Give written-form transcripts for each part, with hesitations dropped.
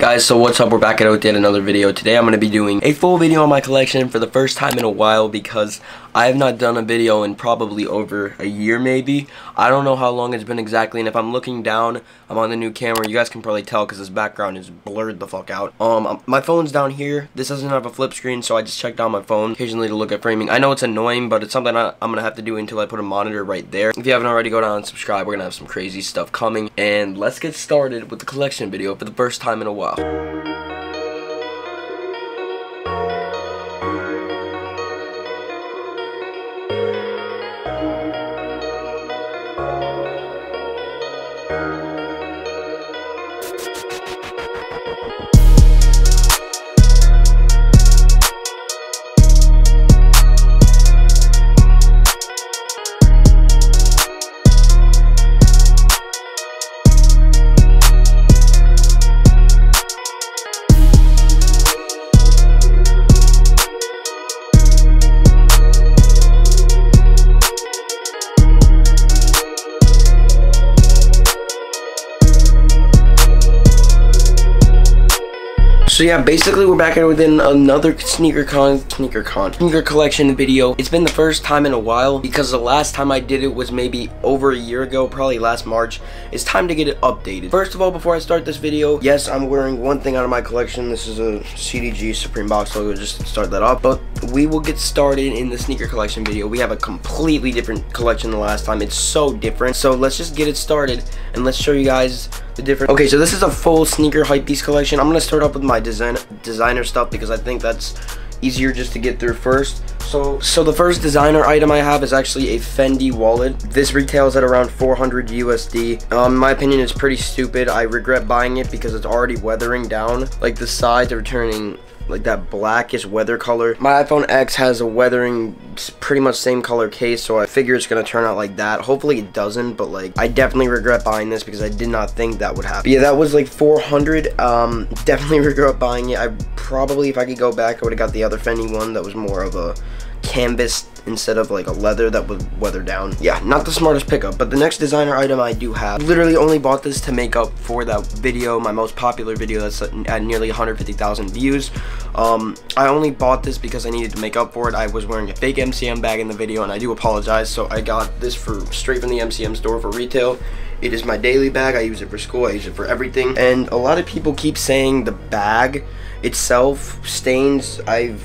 Guys, so what's up? We're back at with yet another video. Today I'm going to be doing a full video on my collection for the first time in a while because I have not done a video in probably over a year maybe. I don't know how long it's been exactly, and if I'm looking down, I'm on the new camera. You guys can probably tell because this background is blurred the fuck out. My phone's down here. This doesn't have a flip screen, so I just checked on my phone occasionally to look at framing. I know it's annoying, but it's something I'm going to have to do until I put a monitor right there. If you haven't already, go down and subscribe. We're going to have some crazy stuff coming, and let's get started with the collection video for the first time in a while. So yeah, basically we're back here with another sneaker collection video. It's been the first time in a while because the last time I did it was maybe over a year ago, probably last March. It's time to get it updated. First of all, before I start this video, yes, I'm wearing one thing out of my collection. This is a CDG Supreme box logo, just to start that off. But we will get started in the sneaker collection video. We have a completely different collection than last time. It's so different. So let's just get it started and let's show you guys the different. Okay, so this is a full sneaker Hypebeast collection. I'm gonna start off with my designer stuff because I think that's easier just to get through first. So the first designer item I have is actually a Fendi wallet. This retails at around 400 USD. In my opinion, it's pretty stupid. I regret buying it because it's already weathering down. Like the sides are turning like that blackish weather color. My iPhone X has a weathering pretty much same color case, so I figure it's gonna turn out like that. Hopefully it doesn't, but like I definitely regret buying this because I did not think that would happen. But yeah, that was like 400. Definitely regret buying it. I probably, if I could go back, I would have got the other Fendi one that was more of a canvas instead of like a leather that would weather down. Yeah, not the smartest pickup. But the next designer item I do have, literally only bought this to make up for that video, my most popular video that's at nearly 150,000 views. I only bought this because I needed to make up for it. I was wearing a fake MCM bag in the video, and I do apologize. So I got this straight from the MCM store for retail. It is my daily bag. I use it for school, I use it for everything. And a lot of people keep saying the bag itself stains. I've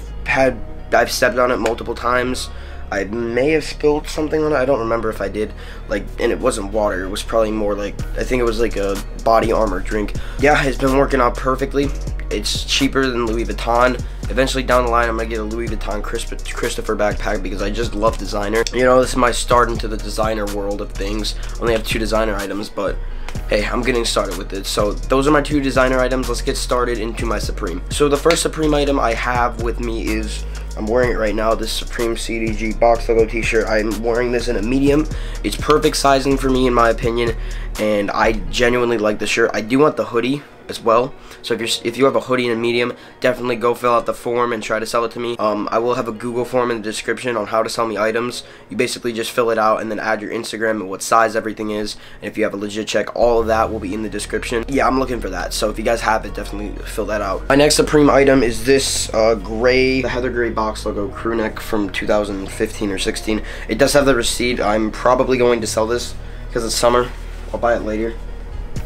stepped on it multiple times. I may have spilled something on it. I don't remember if I did. Like, and it wasn't water. It was probably more like, I think it was like a body armor drink. Yeah, it's been working out perfectly. It's cheaper than Louis Vuitton. Eventually down the line, I'm gonna get a Louis Vuitton Christopher backpack because I just love designer. You know, this is my start into the designer world of things. I only have 2 designer items, but hey, I'm getting started with it. So those are my 2 designer items. Let's get started into my Supreme. So the first Supreme item I have with me is, I'm wearing it right now, this Supreme CDG box logo t-shirt. I'm wearing this in a medium. It's perfect sizing for me in my opinion, and I genuinely like the shirt. I do want the hoodie as well, so if you have a hoodie in a medium, definitely go fill out the form and try to sell it to me. I will have a Google form in the description on how to sell me items. You basically just fill it out and then add your Instagram and what size everything is, and if you have a legit check, all of that will be in the description. Yeah, I'm looking for that, so if you guys have it, definitely fill that out. My next Supreme item is this gray, the heather gray box logo crew neck from 2015 or 16. It does have the receipt. I'm probably going to sell this because it's summer. I'll buy it later.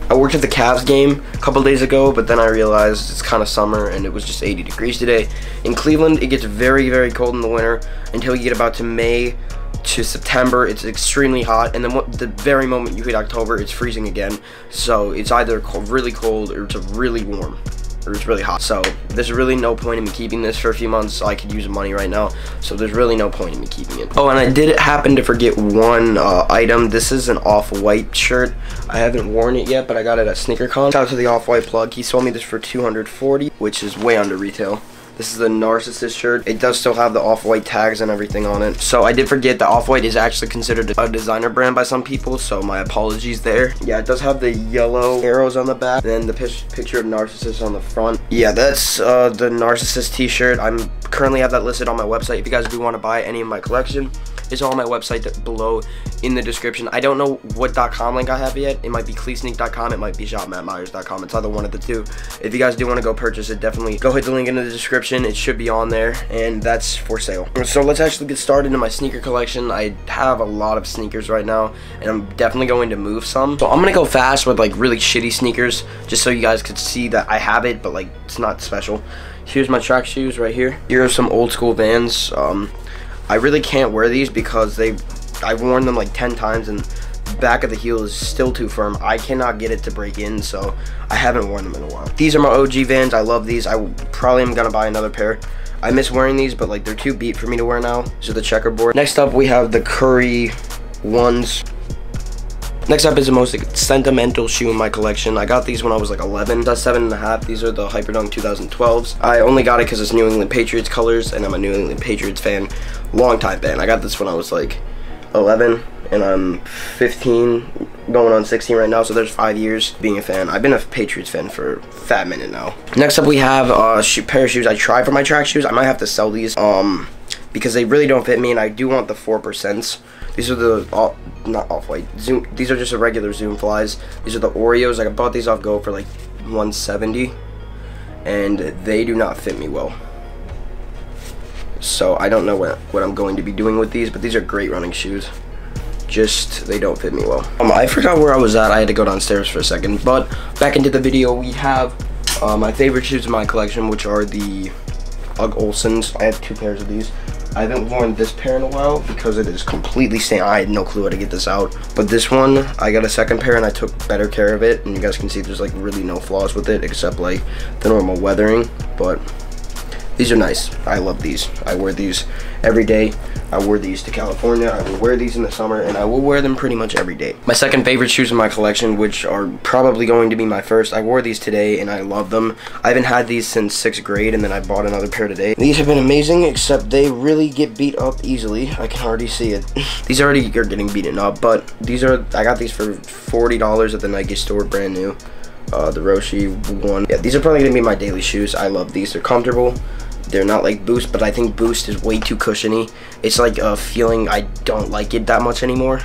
I worked at the Cavs game a couple days ago, but then I realized it's kind of summer and it was just 80 degrees today. In Cleveland, it gets very, very cold in the winter until you get about to May to September. It's extremely hot, and then the very moment you hit October, it's freezing again. So it's either really cold or it's really warm, or it's really hot. So there's really no point in me keeping this for a few months. I could use the money right now, so there's really no point in me keeping it. Oh, and I did happen to forget one item. This is an off-white shirt. I haven't worn it yet, but I got it at SneakerCon. Shout out to the off-white plug. He sold me this for $240, which is way under retail. This is the Narcissist shirt. It does still have the off-white tags and everything on it. So I did forget that off-white is actually considered a designer brand by some people, so my apologies there. Yeah, it does have the yellow arrows on the back, then the picture of Narcissist on the front. Yeah, that's the Narcissist t-shirt. I'm currently have that listed on my website if you guys do want to buy any of my collection. is all on my website below in the description. I don't know what .com link I have yet. It might be cleesneak.com, it might be shopmattmyers.com. It's either one of the two. If you guys do want to go purchase it, definitely go hit the link in the description. It should be on there, and that's for sale. So let's actually get started in my sneaker collection. I have a lot of sneakers right now, and I'm definitely going to move some. So I'm gonna go fast with like really shitty sneakers, just so you guys could see that I have it, but like it's not special. Here's my track shoes right here. Here are some old school Vans. I really can't wear these because I've worn them like 10 times and the back of the heel is still too firm. I cannot get it to break in, so I haven't worn them in a while. These are my OG Vans. I love these. I probably am gonna buy another pair. I miss wearing these, but like they're too beat for me to wear now. These are the checkerboard. Next up, we have the Curry ones. Next up is the most sentimental shoe in my collection. I got these when I was like 11. That's 7.5. These are the Hyperdunk 2012s. I only got it because it's New England Patriots colors, and I'm a New England Patriots fan, long-time fan. I got this when I was like 11, and I'm 15, going on 16 right now, so there's 5 years being a fan. I've been a Patriots fan for a fat minute now. Next up, we have a pair of shoes I tried for my track shoes. I might have to sell these because they really don't fit me, and I do want the 4%. These are the, not off-white, Zoom. These are just a regular Zoom flies. These are the Oreos. I bought these off Go for like 170, and they do not fit me well. So I don't know what I'm going to be doing with these, but these are great running shoes. Just, they don't fit me well. I forgot where I was at. I had to go downstairs for a second, but back into the video. We have my favorite shoes in my collection, which are the Ugg Olsons. I have 2 pairs of these. I haven't worn this pair in a while because it is completely stained. I had no clue how to get this out. But this one, I got a second pair and I took better care of it. And you guys can see there's like really no flaws with it except like the normal weathering. But these are nice. I love these. I wear these every day. I wore these to California. I will wear these in the summer, and I will wear them pretty much every day. My second favorite shoes in my collection, which are probably going to be my first. I wore these today, and I love them. I haven't had these since 6th grade, and then I bought another pair today. These have been amazing, except they really get beat up easily. I can already see it. These already are getting beaten up, but these are, I got these for $40 at the Nike store, brand new. The Roshi one. Yeah, these are probably gonna be my daily shoes. I love these. They're comfortable. They're not like Boost, but I think Boost is way too cushiony. It's like a feeling I don't like it that much anymore.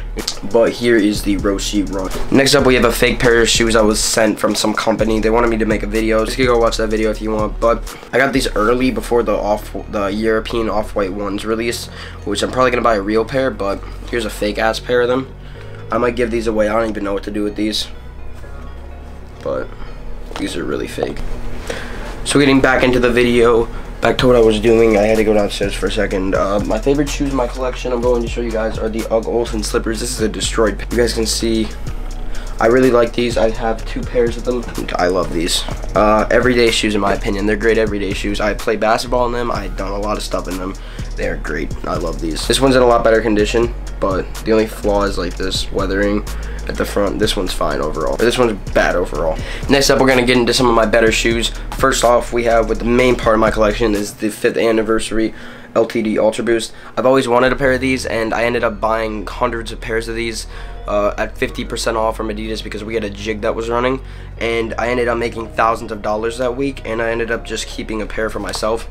But here is the Roshi Run. Next up, we have a fake pair of shoes I was sent from some company. They wanted me to make a video. Just go watch that video if you want. But I got these early before the European off-white ones released, which I'm probably gonna buy a real pair. But here's a fake ass pair of them. I might give these away. I don't even know what to do with these. But these are really fake. So getting back into the video. Back to what I was doing, I had to go downstairs for a second. My favorite shoes in my collection, I'm going to show you guys, are the Ugg Olson slippers. This is a destroyed pair. You guys can see, I really like these. I have 2 pairs of them. I love these. Everyday shoes in my opinion. They're great everyday shoes. I play basketball in them. I've done a lot of stuff in them. They're great. I love these. This one's in a lot better condition, but the only flaw is like this weathering at the front. This one's fine overall. This one's bad overall. Next up, we're gonna get into some of my better shoes. First off, we have, with the main part of my collection, is the 5th anniversary LTD Ultra Boost. I've always wanted a pair of these, and I ended up buying hundreds of pairs of these at 50% off from Adidas because we had a jig that was running, and I ended up making thousands of dollars that week, and I ended up just keeping a pair for myself,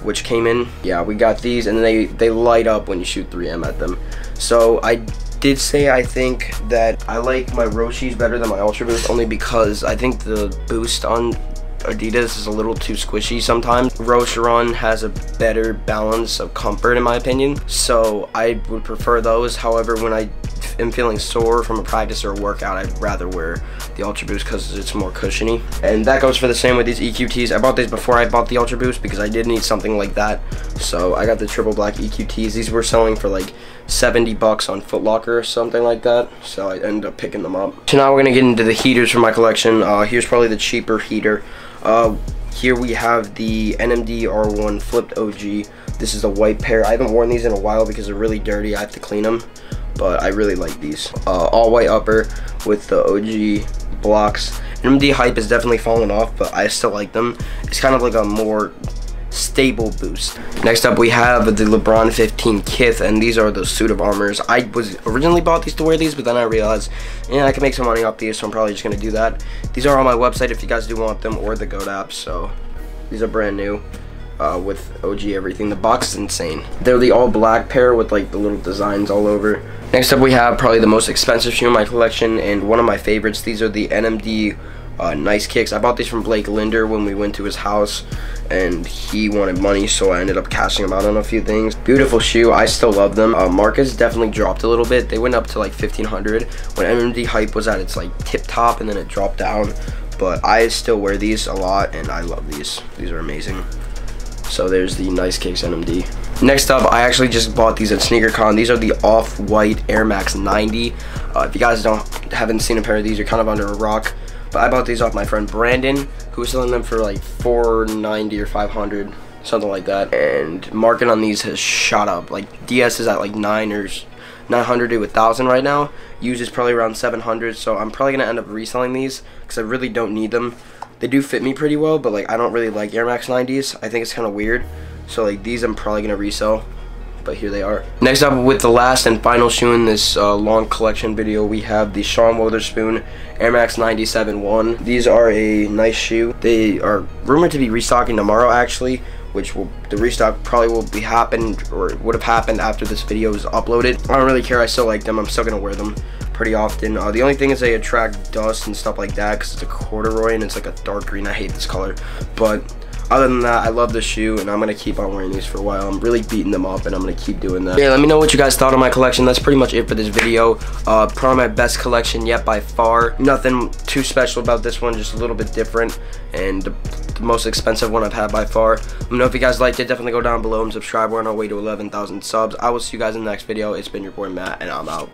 which came in. Yeah, we got these, and they light up when you shoot 3M at them. So I did say I think that I like my Roshis better than my Ultra Boost, only because I think the Boost on Adidas is a little too squishy sometimes. Roshi Run has a better balance of comfort in my opinion, so I would prefer those. However, when I am feeling sore from a practice or a workout, I'd rather wear the Ultra Boost because it's more cushiony. And that goes for the same with these EQTs. I bought these before I bought the Ultra Boost because I did need something like that, so I got the triple black EQTs. These were selling for like 70 bucks on Foot Locker or something like that, so I ended up picking them up. So now we're gonna get into the heaters for my collection. Here's probably the cheaper heater. Here we have the NMD R1 flipped OG. This is a white pair. I haven't worn these in a while because they're really dirty. I have to clean them, but I really like these. All white upper with the OG blocks. NMD hype has definitely fallen off, but I still like them. It's kind of like a more stable boost. Next up, we have the LeBron 15 Kith, and these are the suit of armors. I was originally bought these to wear these, but then I realized, yeah, I can make some money off these, so I'm probably just gonna do that. These are on my website if you guys do want them, or the Goat app. So these are brand new. with OG everything. The box is insane. They're the all black pair with like the little designs all over. Next up we have probably the most expensive shoe in my collection and one of my favorites. These are the NMD Nice Kicks. I bought these from Blake Linder when we went to his house and he wanted money, so I ended up cashing him out on a few things. Beautiful shoe. I still love them. Marcus definitely dropped a little bit. They went up to like 1500 when NMD hype was at its like tip top, and then it dropped down, but I still wear these a lot and I love these. These are amazing. So there's the Nice Kicks NMD. Next up, I actually just bought these at SneakerCon. These are the off-white Air Max 90. If you guys haven't seen a pair of these, you're kind of under a rock. But I bought these off my friend Brandon, who was selling them for like $490 or $500, something like that. And market on these has shot up. Like DS is at like 900 to 1,000 right now. Used is probably around 700. So I'm probably gonna end up reselling these because I really don't need them. They do fit me pretty well, but like I don't really like Air Max 90s. I think it's kind of weird. So like these I'm probably gonna resell. But here they are. Next up, with the last and final shoe in this long collection video, we have the Sean Wotherspoon Air Max 97-1. These are a nice shoe. They are rumored to be restocking tomorrow actually, which the restock probably will be happened or would have happened after this video is uploaded. I don't really care. I still like them. I'm still gonna wear them pretty often. The only thing is they attract dust and stuff like that because it's a corduroy and it's like a dark green. I hate this color, but other than that, I love the shoe and I'm gonna keep on wearing these for a while. I'm really beating them up and I'm gonna keep doing that. Yeah, let me know what you guys thought of my collection. That's pretty much it for this video. Probably my best collection yet by far. Nothing too special about this one, just a little bit different and the most expensive one I've had by far. Let me know if you guys liked it. Definitely go down below and subscribe. We're on our way to 11,000 subs. I will see you guys in the next video. It's been your boy Matt and I'm out.